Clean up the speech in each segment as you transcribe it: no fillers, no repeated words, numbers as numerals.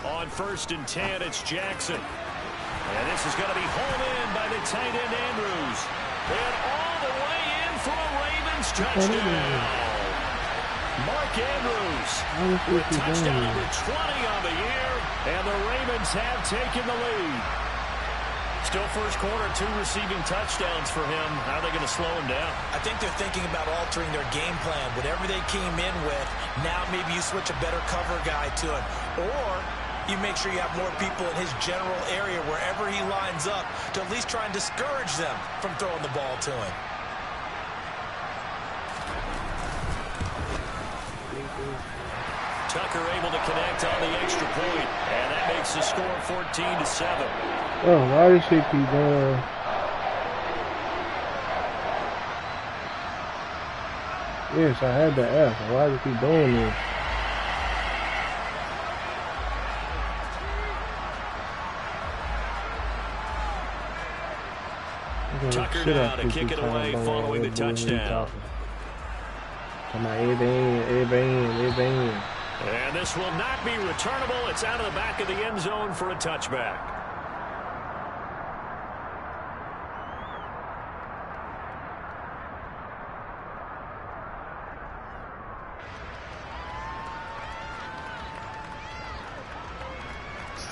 On 1st and 10, it's Jackson. And this is going to be hauled in by the tight end Andrews. And all the way in for a Ravens touchdown. Mark Andrews with touchdown number 20 on the year. And the Ravens have taken the lead. Still first quarter, 2 receiving touchdowns for him. How are they going to slow him down? I think they're thinking about altering their game plan. Whatever they came in with, now maybe you switch a better cover guy to him. Or you make sure you have more people in his general area wherever he lines up to at least try and discourage them from throwing the ball to him. Tucker able to connect on the extra point, and that makes the score 14-7. Oh, why does he keep going? Yes, I had to ask. Why does he doing this? Tucker now to kick it away following the touchdown. Come on, everybody. And this will not be returnable. It's out of the back of the end zone for a touchback.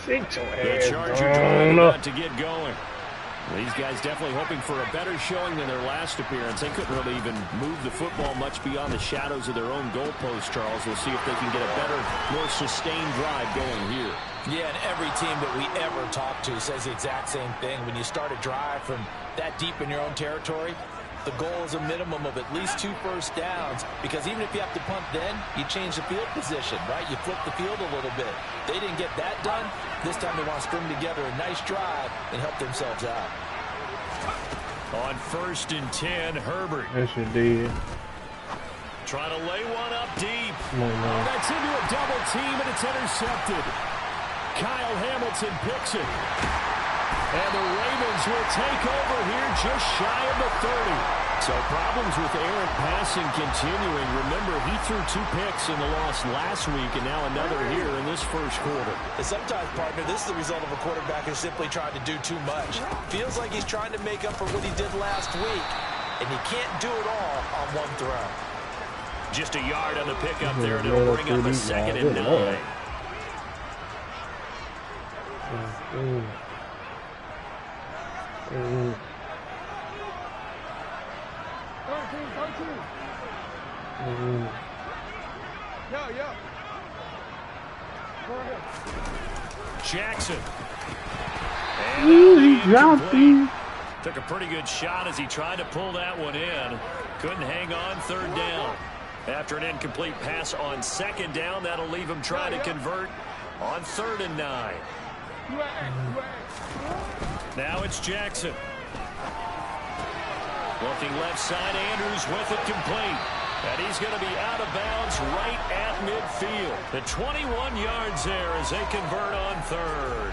The Charger drive about to get going. These guys definitely hoping for a better showing than their last appearance. They couldn't really even move the football much beyond the shadows of their own goalpost, Charles. We'll see if they can get a better, more sustained drive going here. Yeah, and every team that we ever talk to says the exact same thing. When you start a drive from that deep in your own territory, the goal is a minimum of at least 2 first downs, because even if you have to punt then, you change the field position, right? You flip the field a little bit. They didn't get that done. This time they want to string together a nice drive and help themselves out. On 1st and 10, Herbert. Yes, you did. Trying to lay one up deep. That's into a double team, and it's intercepted. Kyle Hamilton picks it. And the Ravens will take over here just shy of the 30. So problems with errant passing continuing. Remember, he threw 2 picks in the loss last week, and now another here in this first quarter. And sometimes, partner, this is the result of a quarterback who's simply trying to do too much. Feels like he's trying to make up for what he did last week, and he can't do it all on one throw. Just a yard on the pickup there, and it'll bring up a 2nd and 9. Jackson. Ooh, he dropped him. Took a pretty good shot as he tried to pull that one in. Couldn't hang on 3rd down. After an incomplete pass on 2nd down, that'll leave him trying to convert on 3rd and 9. Now it's Jackson. Looking left side, Andrews with it complete. And he's going to be out of bounds right at midfield. The 21 yards there as they convert on 3rd.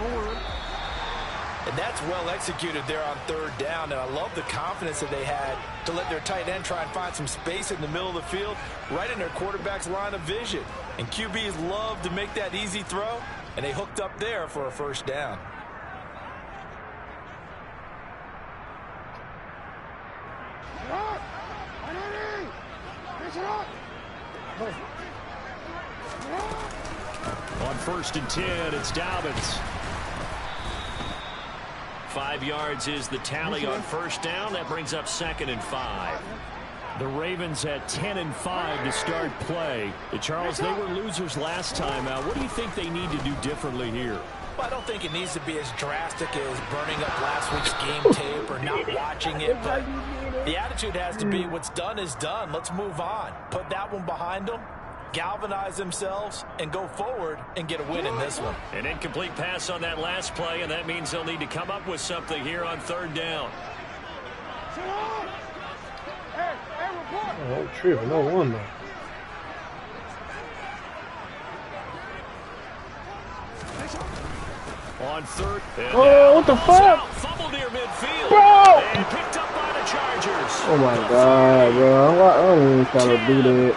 And that's well executed there on 3rd down. And I love the confidence that they had to let their tight end try and find some space in the middle of the field, right in their quarterback's line of vision. And QBs love to make that easy throw, and they hooked up there for a 1st down. On 1st and 10, it's Dobbins. 5 yards is the tally on 1st down. That brings up 2nd and 5. The Ravens at 10 and 5 to start play. Charles, they were losers last time out. What do you think they need to do differently here? Well, I don't think it needs to be as drastic as burning up last week's game tape or not watching it, but the attitude has to be what's done is done. Let's move on. Put that one behind them, galvanize themselves, and go forward and get a win in this one. An incomplete pass on that last play, and that means they'll need to come up with something here on 3rd down. Oh, trip, no wonder. On third. Oh, what the fuck? Fumbled near midfield. Bro! And picked up by the Chargers. Oh my God, bro. I don't even try to do that.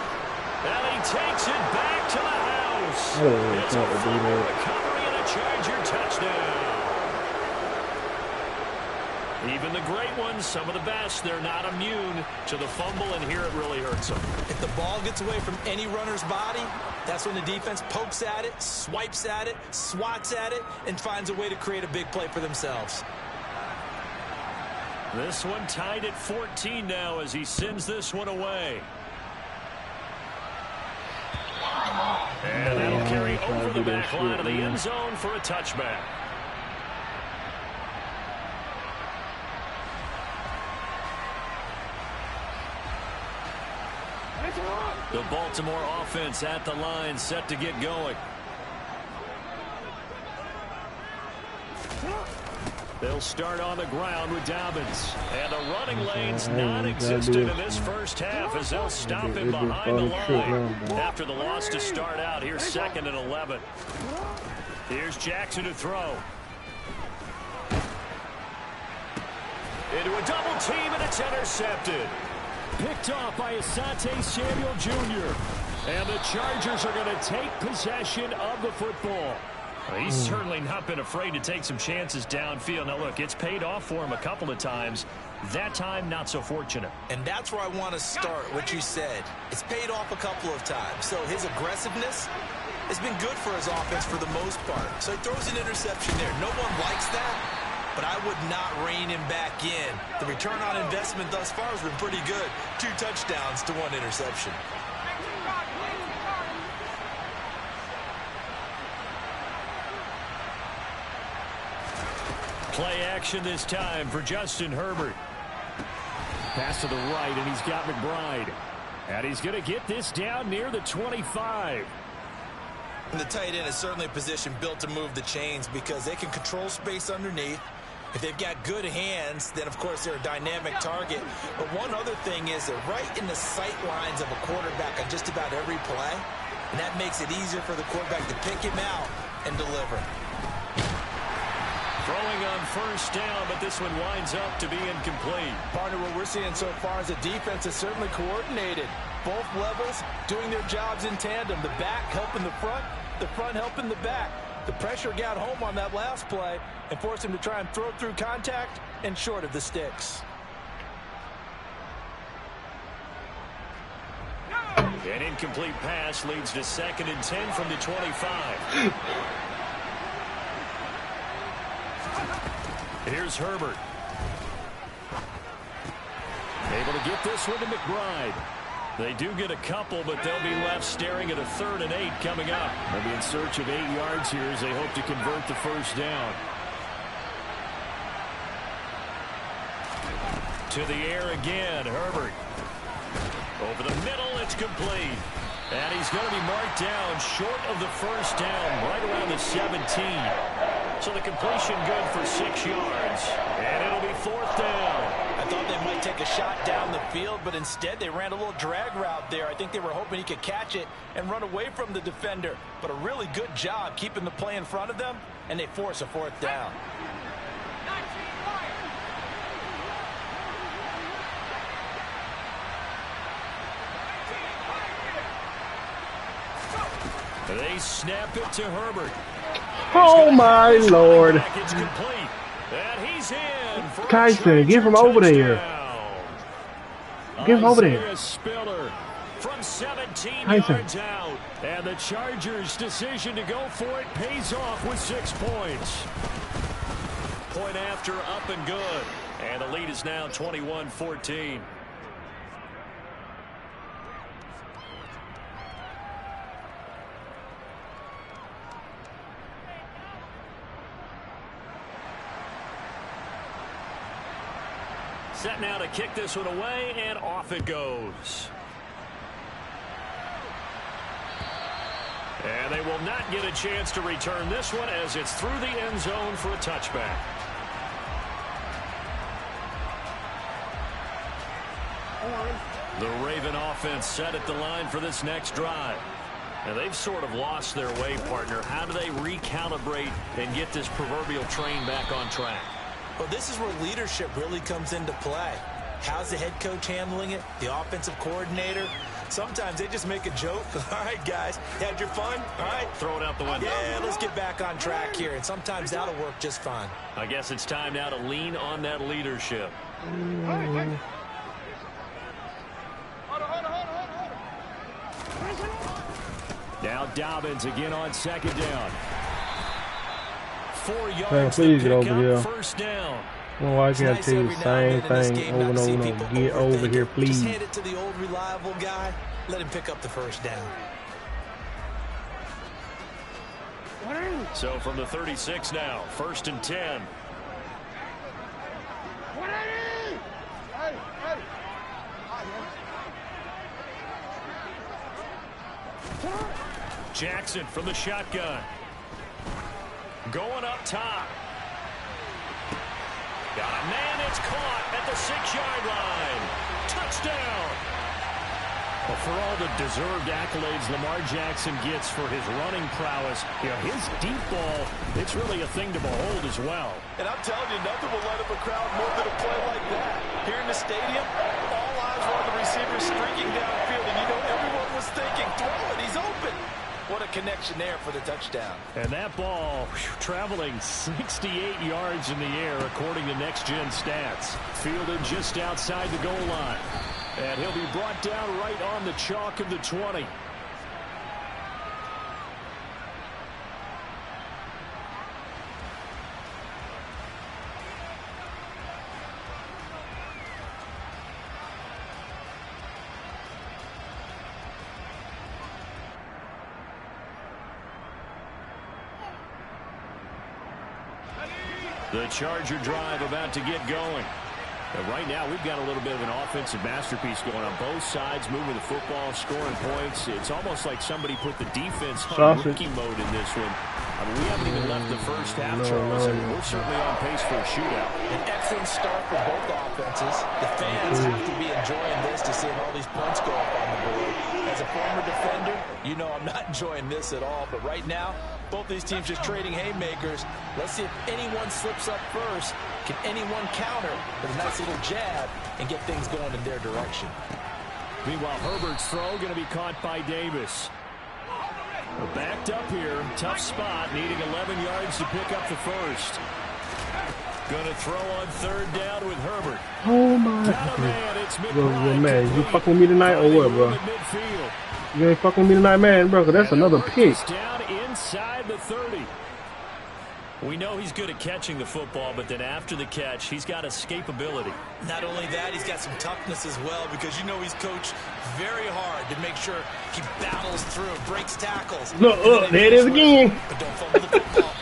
And he takes it back to the house. I don't even It's try a to do fumble that. recovery and a Charger touchdown. Even the great ones, some of the best, they're not immune to the fumble, and here it really hurts them. If the ball gets away from any runner's body, that's when the defense pokes at it, swipes at it, swats at it, and finds a way to create a big play for themselves. This one tied at 14 now as he sends this one away. And that'll carry over the back line of the end zone for a touchback. The Baltimore offense at the line, set to get going. They'll start on the ground with Dobbins. And the running lane's non-existent in this first half as they'll stop him behind the line. After the loss to start out, here's 2nd and 11. Here's Jackson to throw. Into a double team, and it's intercepted. Picked off by Asante Samuel Jr. And the Chargers are going to take possession of the football. Well, he's certainly not been afraid to take some chances downfield. Now, look, it's paid off for him a couple of times. That time, not so fortunate. And that's where I want to start, what you said. It's paid off a couple of times. So his aggressiveness has been good for his offense for the most part. So he throws an interception there. No one likes that. But I would not rein him back in. The return on investment thus far has been pretty good. 2 touchdowns to 1 interception. Play action this time for Justin Herbert. Pass to the right, and he's got McBride. And he's going to get this down near the 25. And the tight end is certainly a position built to move the chains because they can control space underneath. If they've got good hands, then, of course, they're a dynamic target. But one other thing is they're right in the sight lines of a quarterback on just about every play. And that makes it easier for the quarterback to pick him out and deliver. Throwing on first down, but this one winds up to be incomplete. Partner, what we're seeing so far is the defense is certainly coordinated. Both levels doing their jobs in tandem. The back helping the front helping the back. The pressure got home on that last play and forced him to try and throw through contact and short of the sticks. An incomplete pass leads to 2nd and 10 from the 25. Here's Herbert. Able to get this one to McBride. They do get a couple, but they'll be left staring at a 3rd and 8 coming up. They'll be in search of 8 yards here as they hope to convert the first down. To the air again, Herbert. Over the middle, it's complete. And he's going to be marked down short of the first down, right around the 17. So the completion good for 6 yards. And it'll be 4th down. I thought they might take a shot down the field, but instead they ran a little drag route there. I think they were hoping he could catch it and run away from the defender. But a really good job keeping the play in front of them, and they force a 4th down. They snap it to Herbert. Oh my Lord. It's complete. And he's in for Kyson, get him over there. Get him over there. Spiller from 17 Kyson. yards out. And the Chargers' decision to go for it pays off with 6 points. Point after, up and good. And the lead is now 21-14. Set now to kick this one away, and off it goes. And they will not get a chance to return this one as it's through the end zone for a touchback. The Raven offense set at the line for this next drive. Now they've sort of lost their way, partner. How do they recalibrate and get this proverbial train back on track? Well, this is where leadership really comes into play. How's the head coach handling it? The offensive coordinator? Sometimes they just make a joke. All right, guys, had your fun? All right. Throw it out the window. Yeah, let's get back on track here. And sometimes that'll work just fine. I guess it's time now to lean on that leadership. Now Dobbins again on second down. 4 yards to pick up first down. Well, I gotta tell you the same thing over and over and over. Get over here, please. Just hand it to the old reliable guy. Let him pick up the first down. So from the 36 now, 1st and 10. Jackson from the shotgun. Going up top. Got a man that's caught at the 6-yard line. Touchdown. Well, for all the deserved accolades Lamar Jackson gets for his running prowess, his deep ball, it's really a thing to behold as well. And I'm telling you, nothing will light up a crowd more than a play like that. Here in the stadium, all eyes were on the receiver streaking downfield, and everyone was thinking, throw it, he's open. What a connection there for the touchdown. And that ball traveling 68 yards in the air, according to Next Gen Stats. Fielded just outside the goal line. And he'll be brought down right on the chalk of the 20. The Charger drive about to get going. And right now, we've got a little bit of an offensive masterpiece going on both sides, moving the football, scoring points. It's almost like somebody put the defense on rookie mode in this one. I mean, we haven't even left the first half, Charles, and we're certainly on pace for a shootout. An excellent start for both offenses. The fans have to be enjoying this to see all these points go up on the board. As a former defender, I'm not enjoying this at all. But right now, both these teams just trading haymakers. Let's see if anyone slips up first. Can anyone counter with a nice little jab and get things going in their direction? Meanwhile, Herbert's throw going to be caught by Davis. We're backed up here. Tough spot. Needing 11 yards to pick up the first. Going to throw on 3rd down with Herbert. Oh, my God. Well, man, you fucking with me tonight or what, bro? You ain't fucking with me tonight, man, bro, because that's another pick. Down inside the 30. We know he's good at catching the football, but then after the catch, he's got escapability. Not only that, he's got some toughness as well, because he's coached very hard to make sure he battles through, breaks tackles. Look, there it is again. But don't fumble the football.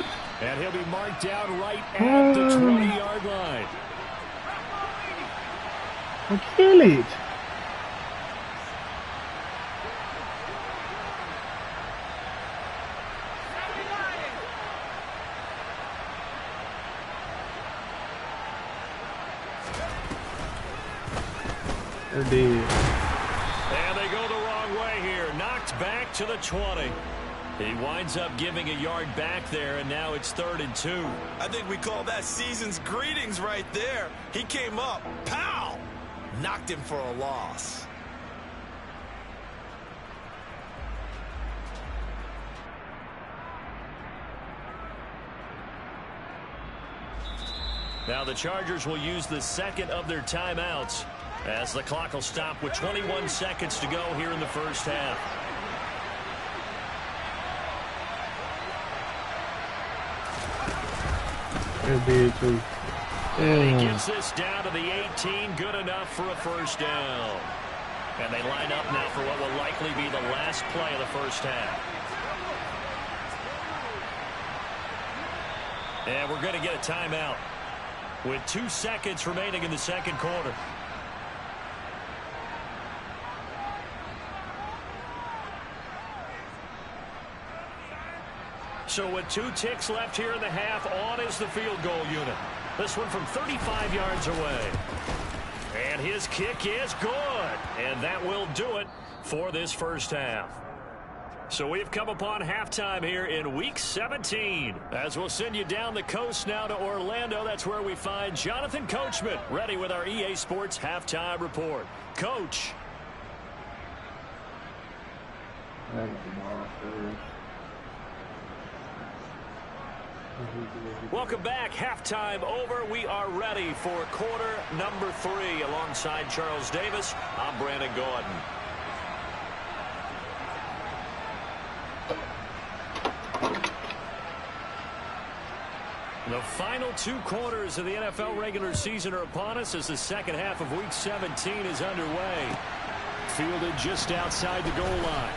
And he'll be marked down right at the 20-yard line. Kill it. And they go the wrong way here. Knocked back to the 20. He winds up giving a yard back there, and now it's 3rd and 2. I think we call that season's greetings right there. He came up, pow, knocked him for a loss. Now the Chargers will use the second of their timeouts as the clock will stop with 21 seconds to go here in the first half. And he gets this down to the 18, good enough for a first down. And they line up now for what will likely be the last play of the first half. And we're going to get a timeout with 2 seconds remaining in the second quarter. So with 2 ticks left here in the half, on is the field goal unit. This one from 35 yards away. And his kick is good. And that will do it for this first half. So we've come upon halftime here in Week 17. As we'll send you down the coast now to Orlando, that's where we find Jonathan Coachman, ready with our EA Sports Halftime Report. Coach. Welcome back. Halftime over. We are ready for quarter number 3. Alongside Charles Davis, I'm Brandon Gordon. The final 2 quarters of the NFL regular season are upon us as the second half of Week 17 is underway. Fielded just outside the goal line.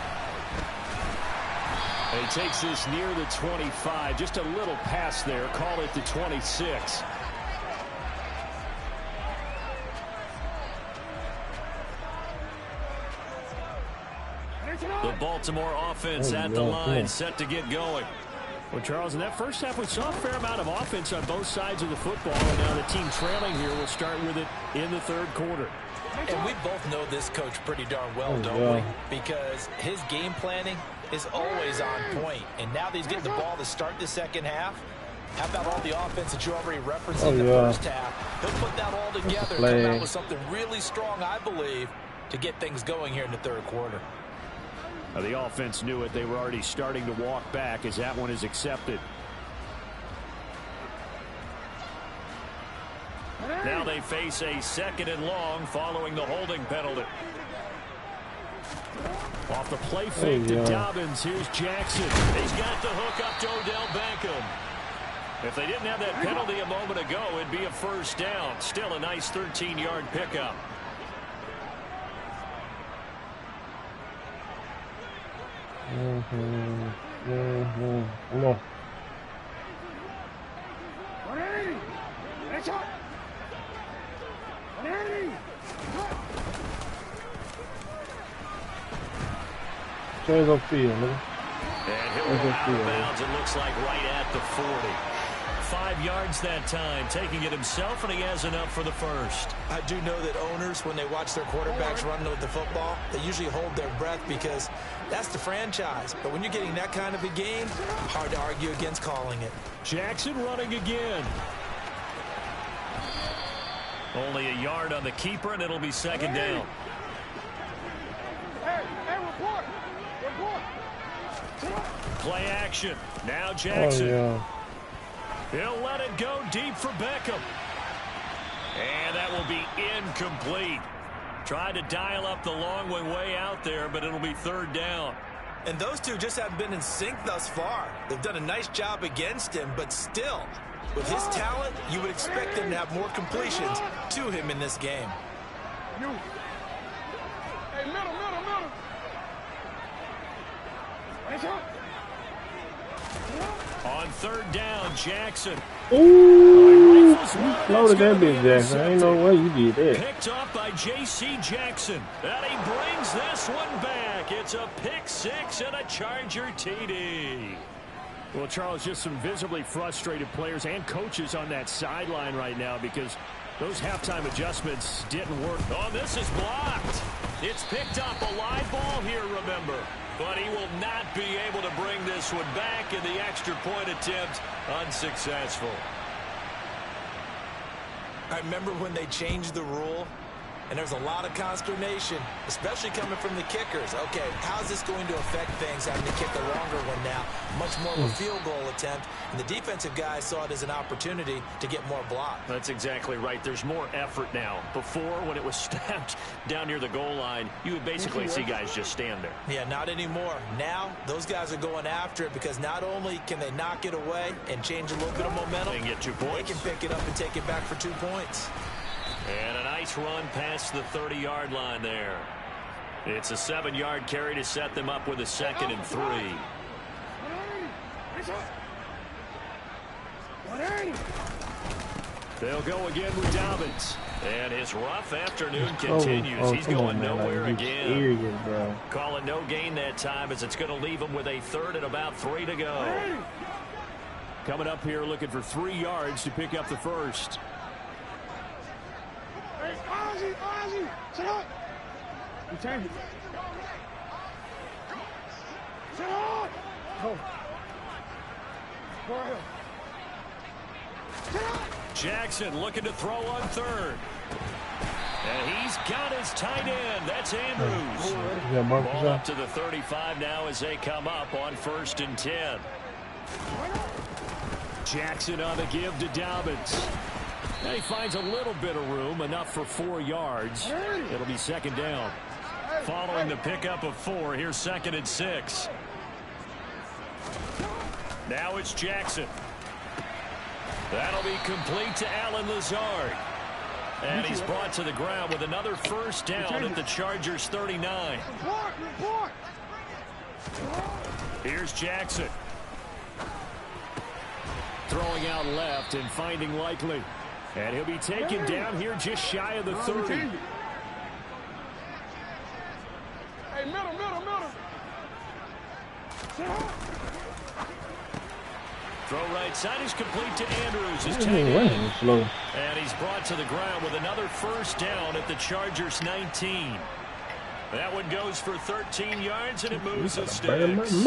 And he takes this near the 25. Just a little pass there. Call it the 26. The Baltimore offense at the line, set to get going. Well, Charles, in that first half, we saw a fair amount of offense on both sides of the football. And now the team trailing here will start with it in the third quarter. And we both know this coach pretty darn well, don't we? Because his game planning is always on point. And now that he's getting the ball to start the second half, how about all the offense that you already referenced in the first half? He'll put that all together and come out with something really strong, I believe, to get things going here in the third quarter. The offense knew it. They were already starting to walk back as that one is accepted. Now they face a 2nd and long following the holding penalty. Off the play fake to Dobbins. Here's Jackson. He's got the hook up to Odell Beckham. If they didn't have that penalty a moment ago, it'd be a first down. Still a nice 13-yard pickup. No. Change of field, man. And he'll go out of bounds, it looks like right at the 40. 5 yards that time, taking it himself, and he has enough for the first. I do know that owners, when they watch their quarterbacks run with the football, they usually hold their breath because that's the franchise. But when you're getting that kind of a game, hard to argue against calling it. Jackson running again. Only a yard on the keeper, and it'll be 2nd down. Play action. Now Jackson. He'll let it go deep for Beckham. And that will be incomplete. Tried to dial up the long way out there, but it'll be 3rd down. And those two just haven't been in sync thus far. They've done a nice job against him, but still, with his talent, you would expect him to have more completions to him in this game. Hey, middle. On 3rd down, Jackson. Ooh, you floated that big, Jackson. Ain't no way you did that. Picked off by J.C. Jackson. And he brings this one back. It's a pick 6 and a Charger TD. Well, Charles, just some visibly frustrated players and coaches on that sideline right now because those halftime adjustments didn't work. Oh, this is blocked. It's picked up a live ball here, remember. But he will not be able to bring this one back, and the extra point attempt unsuccessful. I remember when they changed the rule, and there's a lot of consternation, especially coming from the kickers. Okay, how's this going to affect things having to kick a longer one now? Much more of a field goal attempt, and the defensive guys saw it as an opportunity to get more block. That's exactly right. There's more effort now. Before, when it was snapped down near the goal line, you would basically see guys just stand there. Yeah, not anymore. Now, those guys are going after it because not only can they knock it away and change a little bit of momentum, they can get 2 points. They can pick it up and take it back for 2 points. And a nice run past the 30-yard line there. It's a 7-yard carry to set them up with a 2nd and 3. They'll go again with Dobbins. And his rough afternoon continues. He's going nowhere again. Calling no gain that time as it's going to leave him with a 3rd and about 3 to go. Coming up here looking for 3 yards to pick up the first. Hey, Ozzy, sit up. You change it. Jackson looking to throw on third. And he's got his tight end. That's Andrews. Ball up to the 35 now as they come up on 1st and 10. Jackson on the give to Dobbins. And he finds a little bit of room, enough for 4 yards. It'll be 2nd down. Following the pickup of 4, here's 2nd and 6. Now it's Jackson. That'll be complete to Allen Lazard. And he's brought to the ground with another 1st down at the Chargers' 39. Here's Jackson. Throwing out left and finding Likely. And he'll be taken down here just shy of the 30. Hey, middle. Throw right side is complete to Andrews. His tight end. And he's brought to the ground with another 1st down at the Chargers' 19. That one goes for 13 yards, and it moves the sticks.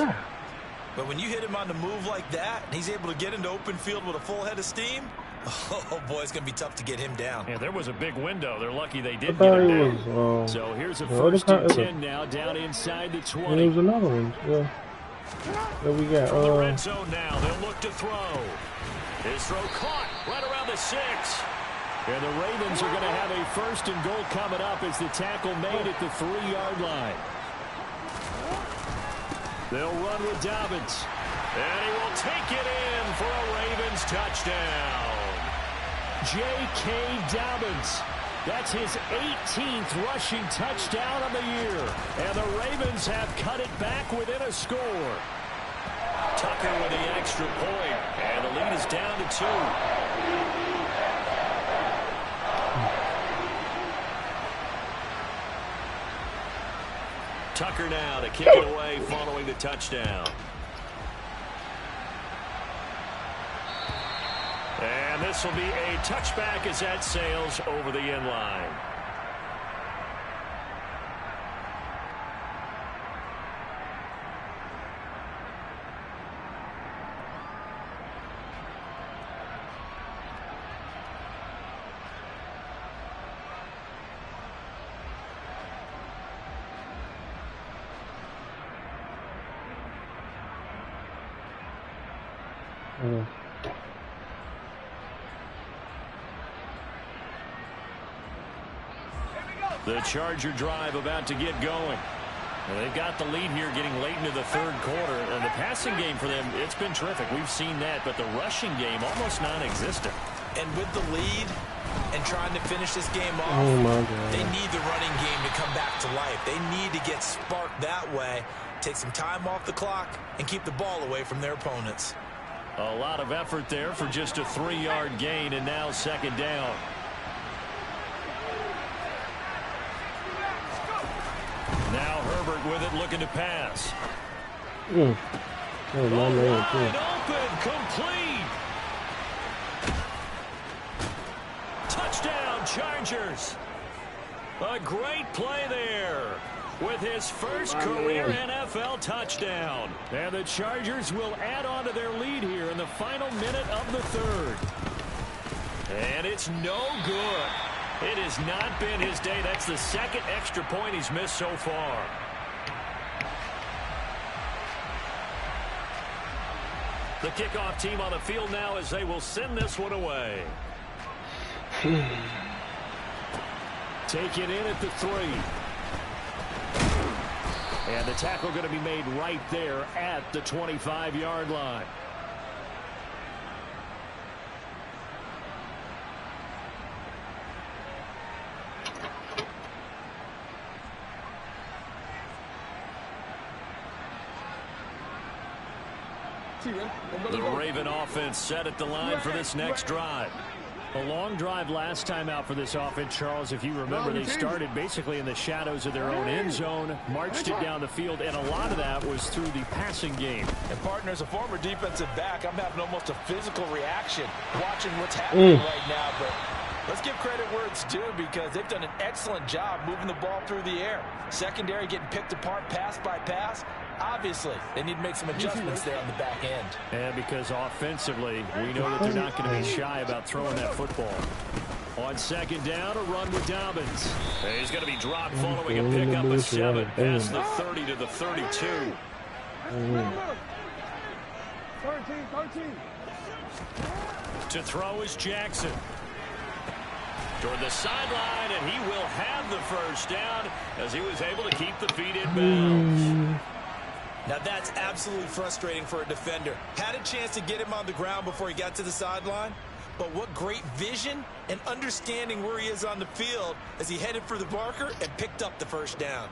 But when you hit him on the move like that, and he's able to get into open field with a full head of steam, oh, boy, it's going to be tough to get him down. Yeah, there was a big window. They're lucky they did get him down. So here's a 1st and 10 now, down inside the 20. There's another one. Yeah. There we got. From the red zone now, they'll look to throw. His throw caught right around the 6. And the Ravens are going to have a 1st and goal coming up as the tackle made at the 3-yard line. They'll run with Dobbins. And he will take it in for a Ravens touchdown. J.K. Dobbins. That's his 18th rushing touchdown of the year. And the Ravens have cut it back within a score. Tucker with the extra point. And the lead is down to 2. Tucker now to kick it away following the touchdown. And this will be a touchback as that sails over the end line. The Charger drive about to get going. Well, they've got the lead here getting late into the 3rd quarter. And the passing game for them, it's been terrific. We've seen that. But the rushing game, almost non-existent. And with the lead and trying to finish this game off, they need the running game to come back to life. They need to get sparked that way, take some time off the clock, and keep the ball away from their opponents. A lot of effort there for just a 3-yard gain, and now 2nd down. Now Herbert with it, looking to pass. Oh, wide open, complete. Touchdown, Chargers. A great play there with his first career NFL touchdown. And the Chargers will add on to their lead here in the final minute of the 3rd. And it's no good. It has not been his day. That's the 2nd extra point he's missed so far. The kickoff team on the field now as they will send this one away. Take it in at the 3. And the tackle going to be made right there at the 25-yard line. The Raven offense set at the line for this next drive. A long drive last time out for this offense, Charles. If you remember, they started basically in the shadows of their own end zone, marched it down the field, and a lot of that was through the passing game. And, partner, as a former defensive back, I'm having almost a physical reaction watching what's happening right now. But let's give credit where it's due because they've done an excellent job moving the ball through the air. Secondary getting picked apart pass by pass. Obviously, they need to make some adjustments there on the back end. And because offensively, we know that they're not going to be shy about throwing that football. On second down, a run with Dobbins. He's going to be dropped following a pickup of 7 past the 30 to the 32. 13. To throw is Jackson. Toward the sideline, and he will have the first down as he was able to keep the feet in bounds. Now that's absolutely frustrating for a defender. Had a chance to get him on the ground before he got to the sideline, but what great vision and understanding where he is on the field as he headed for the marker and picked up the first down.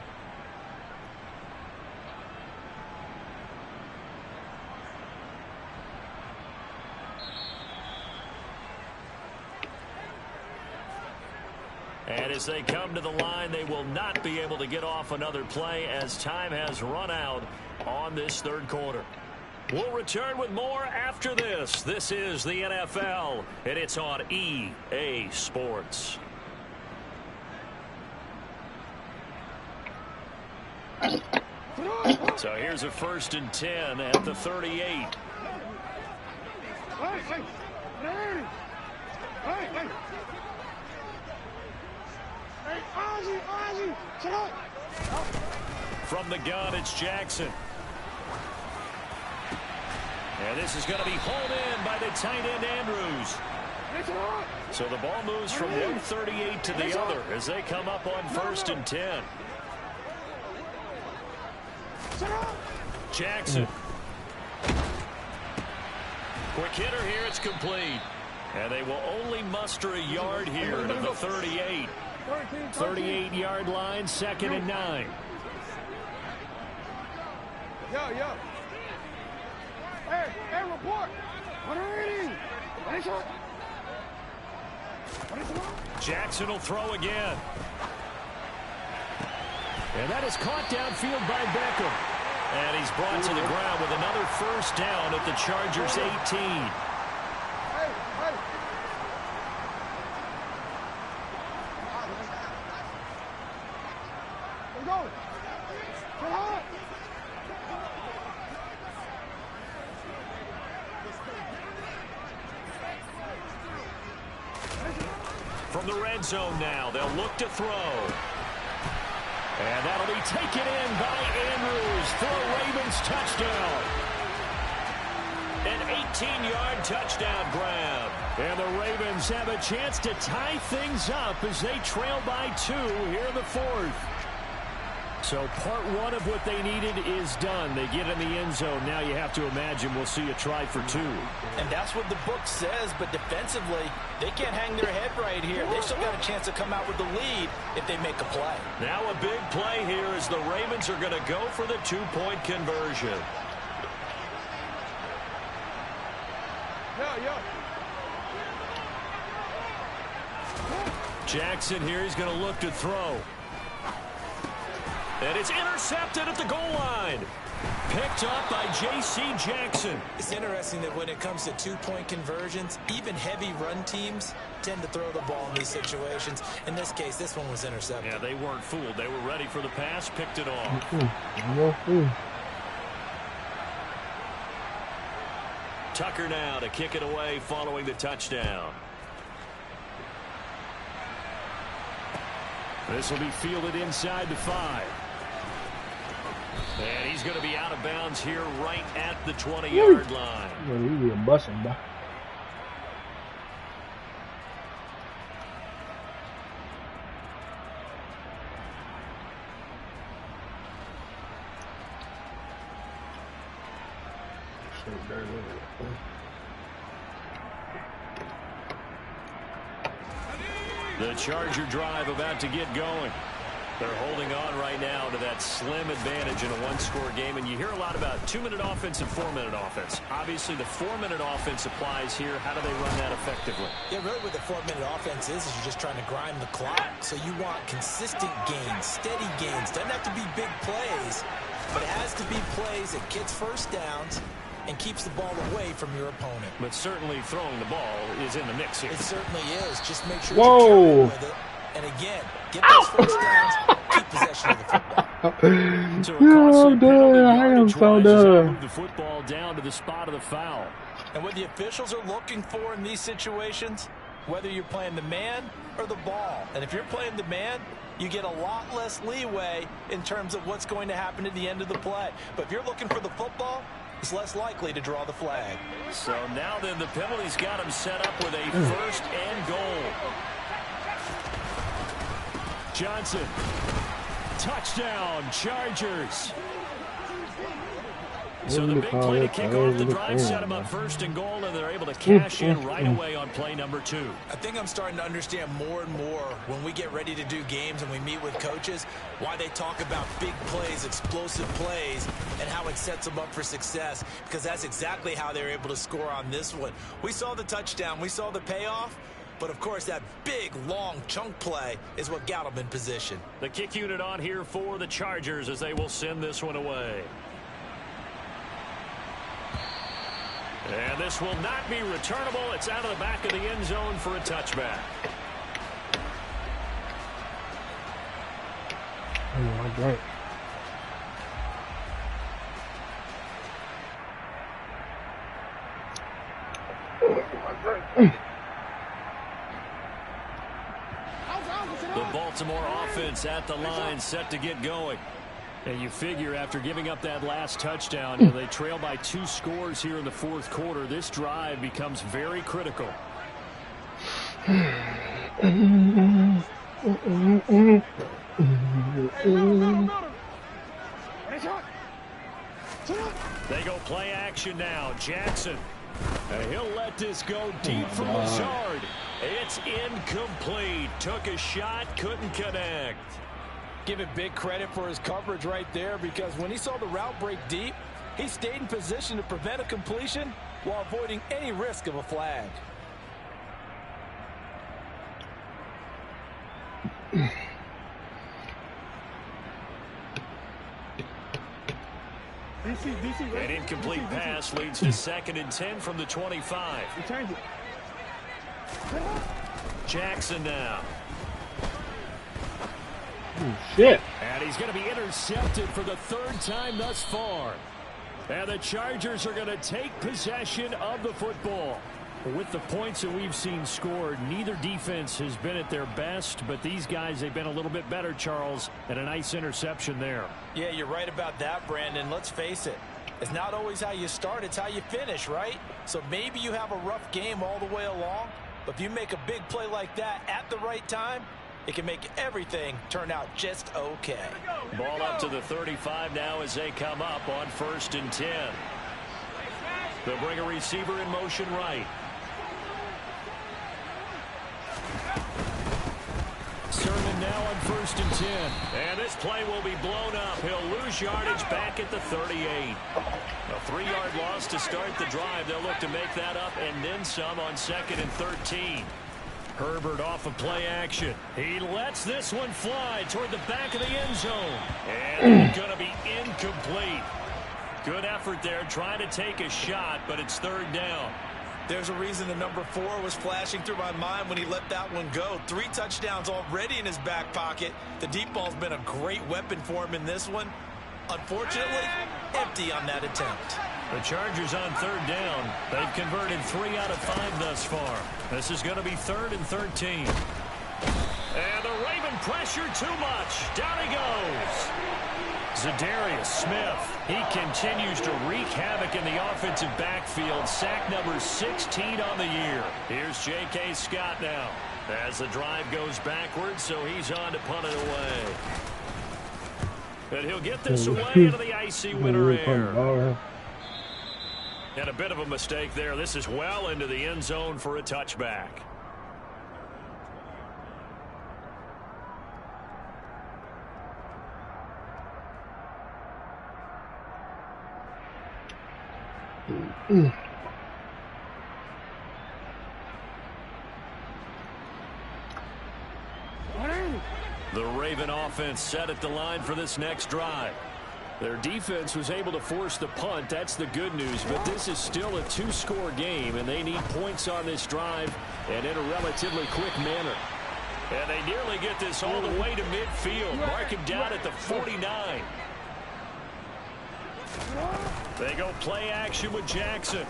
And as they come to the line, they will not be able to get off another play as time has run out on this third quarter. We'll return with more after this. This is the NFL, and it's on EA Sports. So here's a 1st and 10 at the 38. From the gun, it's Jackson. And this is going to be hauled in by the tight end, Andrews. So the ball moves from 138 to the other as they come up on 1st and 10. Jackson. Quick hitter here, it's complete. And they will only muster a yard here to the 38. 38-yard line, 2nd and 9. Yo. Hey, report. 180. Jackson will throw again. And that is caught downfield by Beckham. And he's brought to the ground with another first down at the Chargers' 18. From the red zone now, they'll look to throw. And that'll be taken in by Andrews for a Ravens touchdown. An 18-yard touchdown grab. And the Ravens have a chance to tie things up as they trail by 2 here in the 4th. So part 1 of what they needed is done. They get in the end zone. Now you have to imagine we'll see a try for 2. And that's what the book says, but defensively, they can't hang their head right here. They still got a chance to come out with the lead if they make a play. Now a big play here as the Ravens are going to go for the 2-point conversion. Jackson here, he's going to look to throw. And it's intercepted at the goal line. Picked up by J.C. Jackson. It's interesting that when it comes to 2-point conversions, even heavy run teams tend to throw the ball in these situations. In this case, this one was intercepted. Yeah, they weren't fooled. They were ready for the pass, picked it off. Tucker now to kick it away following the touchdown. This will be fielded inside the 5. And he's going to be out of bounds here right at the 20-yard line. He's a busting, bro. The Charger drive about to get going. They're holding on right now to that slim advantage in a 1-score game. And you hear a lot about 2-minute offense and 4-minute offense. Obviously, the 4-minute offense applies here. How do they run that effectively? Yeah, really what the 4-minute offense is you're just trying to grind the clock. So you want consistent gains, steady gains. Doesn't have to be big plays, but it has to be plays that gets first downs and keeps the ball away from your opponent. But certainly throwing the ball is in the mix here. It certainly is. Just make sure you're careful with it And again, get those first downs, keep possession of the football. So a costly penalty I am so yardage-wise as they done. move the football down to the spot of the foul. And what the officials are looking for in these situations, whether you're playing the man or the ball. And if you're playing the man, you get a lot less leeway in terms of what's going to happen at the end of the play. But if you're looking for the football, it's less likely to draw the flag. So now then the penalty's got him set up with a first and goal. Johnson. Touchdown, Chargers. So the big play to kick off the drive set them up first and goal, and they're able to cash in right away on play number 2. I think I'm starting to understand more and more when we get ready to do games and we meet with coaches, why they talk about big plays, explosive plays, and how it sets them up for success, because that's exactly how they're able to score on this one. We saw the touchdown, we saw the payoff, but of course that big, long chunk play is what got them in position. The kick unit on here for the Chargers as they will send this one away. And this will not be returnable. It's out of the back of the end zone for a touchback. Oh, my God. The Baltimore offense at the line, set to get going. And you figure after giving up that last touchdown, they trail by 2 scores here in the 4th quarter. This drive becomes very critical. They go play action now. Jackson. And he'll let this go deep from Lazard. It's incomplete. Took a shot, couldn't connect. Give it big credit for his coverage right there, because when he saw the route break deep, he stayed in position to prevent a completion while avoiding any risk of a flag. An incomplete pass leads to 2nd and 10 from the 25. Jackson now. Oh, shit. And he's going to be intercepted for the 3rd time thus far. And the Chargers are going to take possession of the football. With the points that we've seen scored, neither defense has been at their best, but these guys, they've been a little bit better, Charles, and a nice interception there. Yeah, you're right about that, Brandon. Let's face it. It's not always how you start, it's how you finish, right? So maybe you have a rough game all the way along, but if you make a big play like that at the right time, it can make everything turn out just okay. Ball up to the 35 now as they come up on 1st and 10. They'll bring a receiver in motion right. Sermon now on 1st and 10. And this play will be blown up. He'll lose yardage back at the 38. A 3-yard loss to start the drive. They'll look to make that up and then some on 2nd and 13. Herbert off of play action. He lets this one fly toward the back of the end zone. And it's going to be incomplete. Good effort there trying to take a shot, but it's 3rd down. There's a reason the number 4 was flashing through my mind when he let that one go. 3 touchdowns already in his back pocket. The deep ball's been a great weapon for him in this one. Unfortunately, empty on that attempt. The Chargers on 3rd down. They've converted 3 out of 5 thus far. This is going to be 3rd and 13. And the Raven pressure too much. Down he goes. Zadarius Smith. He continues to wreak havoc in the offensive backfield. Sack number 16 on the year. Here's J.K. Scott now as the drive goes backwards, so he's on to punt it away. And he'll get this away into the icy winter air. And a bit of a mistake there. This is well into the end zone for a touchback. The Raven offense set at the line for this next drive. Their defense was able to force the punt. That's the good news. But this is still a 2-score game, and they need points on this drive and in a relatively quick manner. And they nearly get this all the way to midfield. Mark him down at the 49. They go play action with Jackson.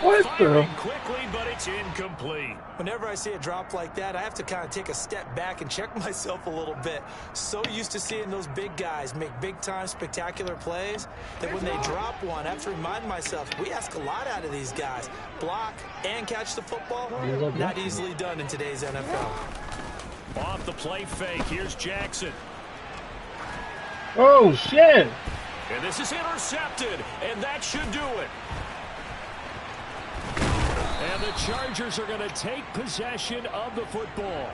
What Firing the? quickly, but it's incomplete. Whenever I see a drop like that, I have to kind of take a step back and check myself a little bit. So used to seeing those big guys make big-time spectacular plays that when they drop one, I have to remind myself, we ask a lot out of these guys. Block and catch the football, not easily done in today's NFL. Off the play fake, here's Jackson. Oh, shit. And this is intercepted, and that should do it. And the Chargers are going to take possession of the football.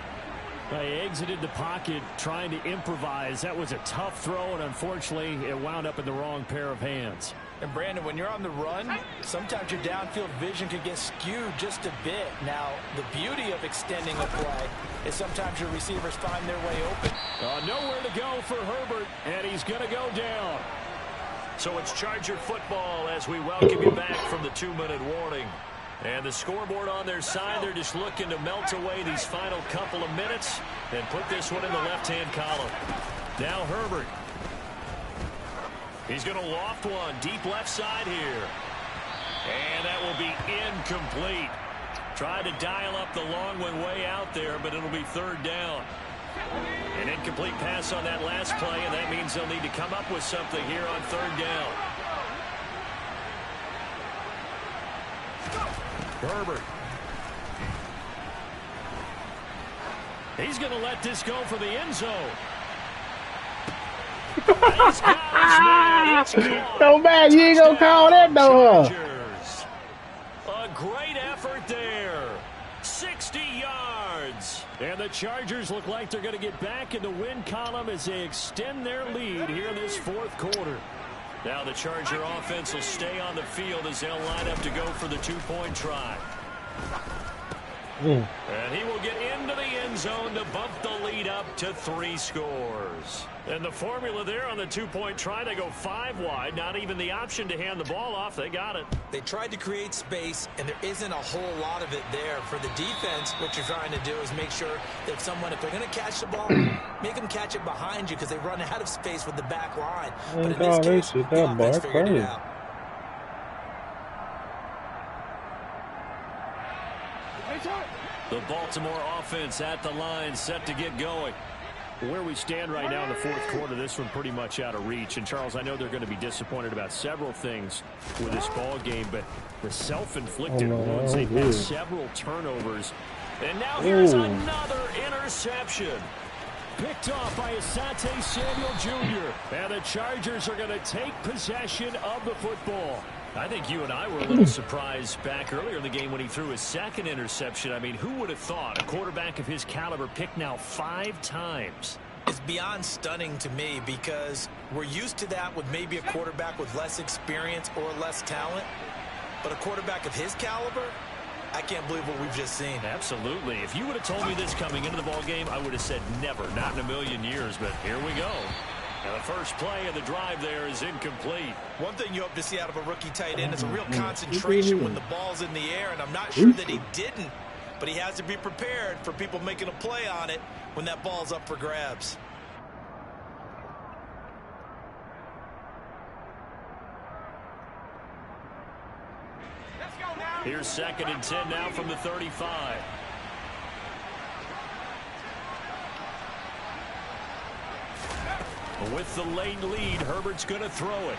They exited the pocket trying to improvise. That was a tough throw, and unfortunately, it wound up in the wrong pair of hands. And, Brandon, when you're on the run, sometimes your downfield vision can get skewed just a bit. Now, the beauty of extending a play is sometimes your receivers find their way open. Nowhere to go for Herbert, and he's going to go down. So it's Charger football as we welcome you back from the 2-minute warning. And the scoreboard on their side, they're just looking to melt away these final couple of minutes and put this one in the left-hand column. Now Herbert. He's going to loft one deep left side here. And that will be incomplete. Tried to dial up the long one way out there, but it'll be third down. An incomplete pass on that last play, and that means they'll need to come up with something here on third down. Herbert. He's going to let this go for the end zone. So bad, you ain't gonna call that though. A great effort there. 60 yards. And the Chargers look like they're going to get back in the win column as they extend their lead here in this fourth quarter. Now the Charger offense will stay on the field as they'll line up to go for the two-point try. And he will get into the end zone to bump the lead up to 3 scores. And the formula there on the two-point try, they go 5 wide. Not even the option to hand the ball off. They got it. They tried to create space, and there isn't a whole lot of it there. For the defense, what you're trying to do is make sure that if they're going to catch the ball, make them catch it behind you because they run out of space with the back line. But in this case, the offense figured it out. The Baltimore offense at the line, set to get going. Where we stand right now in the fourth quarter, this one pretty much out of reach. And, Charles, I know they're going to be disappointed about several things with this ball game, but the self-inflicted wounds, they've had several turnovers. And now here's another interception. Picked off by Asante Samuel Jr. And the Chargers are going to take possession of the football. I think you and I were a little surprised back earlier in the game when he threw his second interception. I mean, who would have thought a quarterback of his caliber picked now 5 times? It's beyond stunning to me because we're used to that with maybe a quarterback with less experience or less talent. But a quarterback of his caliber, I can't believe what we've just seen. Absolutely. If you would have told me this coming into the ball game, I would have said never, not in a million years. But here we go. And the first play of the drive there is incomplete. One thing you hope to see out of a rookie tight end is a real concentration when the ball's in the air, and I'm not sure that he didn't, but he has to be prepared for people making a play on it when that ball's up for grabs. Here's 2nd and 10 now from the 35. With the late lead, Herbert's going to throw it.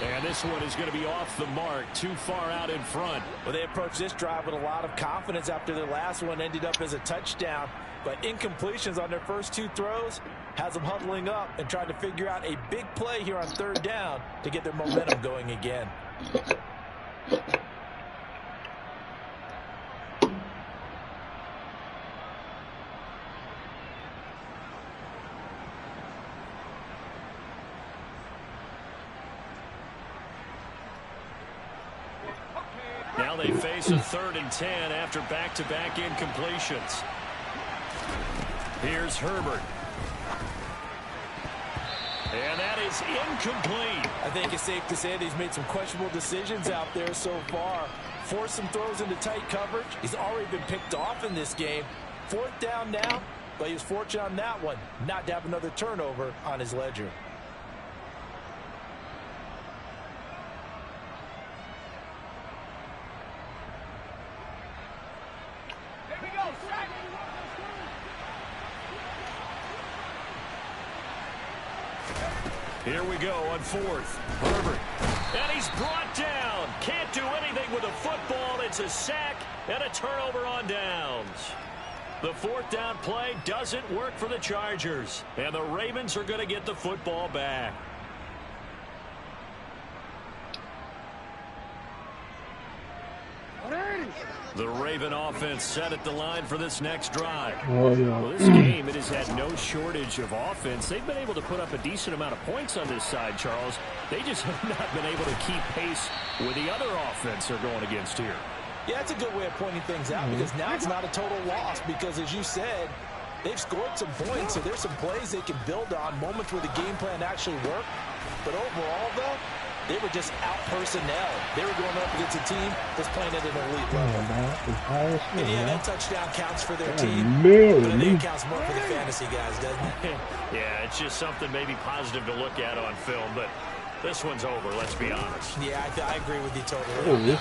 And this one is going to be off the mark, too far out in front. Well, they approached this drive with a lot of confidence after their last one ended up as a touchdown. But incompletions on their first 2 throws has them huddling up and trying to figure out a big play here on third down to get their momentum going again. Now they face a 3rd and 10 after back-to-back incompletions. Here's Herbert. And that is incomplete. I think it's safe to say that he's made some questionable decisions out there so far. Forced some throws into tight coverage. He's already been picked off in this game. 4th down now, but he was fortunate on that one not to have another turnover on his ledger. Here we go on 4th. Herbert. And he's brought down. Can't do anything with a football. It's a sack and a turnover on downs. The 4th down play doesn't work for the Chargers. And the Ravens are going to get the football back. The Raven offense set at the line for this next drive. Oh, yeah. Well, this game, it has had no shortage of offense. They've been able to put up a decent amount of points on this side, Charles. They just have not been able to keep pace with the other offense they're going against here. Yeah, that's a good way of pointing things out because now it's not a total loss because, as you said, they've scored some points, so there's some plays they can build on, moments where the game plan actually worked. But overall, though, they were just out-personnel. They were going up against a team that's playing at an elite level. And yeah, that touchdown counts for their team, but I think it counts more for the fantasy guys, doesn't it? Yeah, it's just something maybe positive to look at on film, but this one's over, let's be honest. Yeah, I agree with you totally.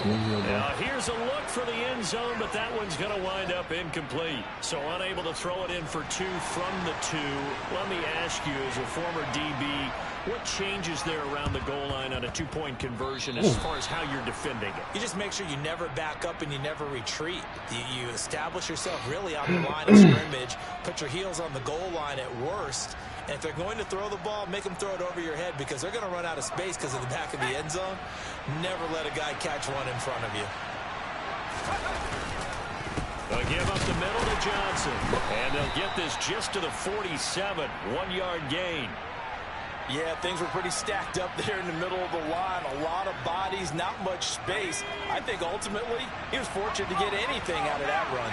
Now, here's a look for the end zone, but that one's going to wind up incomplete. So unable to throw it in for 2 from the 2. Let me ask you, as a former DB, what changes there around the goal line on a 2-point conversion as far as how you're defending it? You just make sure you never back up and you never retreat. You establish yourself really on the line of scrimmage, put your heels on the goal line at worst, and if they're going to throw the ball, make them throw it over your head because they're going to run out of space because of the back of the end zone. Never let a guy catch one in front of you. They'll give up the middle to Johnson, and they'll get this just to the 47, 1-yard gain. Yeah, things were pretty stacked up there in the middle of the line. A lot of bodies, not much space. I think ultimately he was fortunate to get anything out of that run.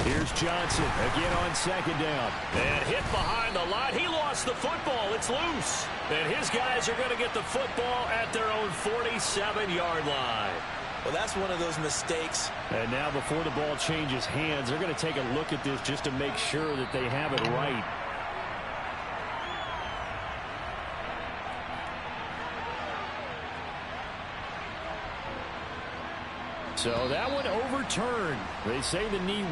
Here's Johnson again on 2nd down. And hit behind the line. He lost the football. It's loose. And his guys are going to get the football at their own 47-yard line. Well, that's one of those mistakes. And now before the ball changes hands, they're going to take a look at this just to make sure that they have it right. So that one overturned. They say the knee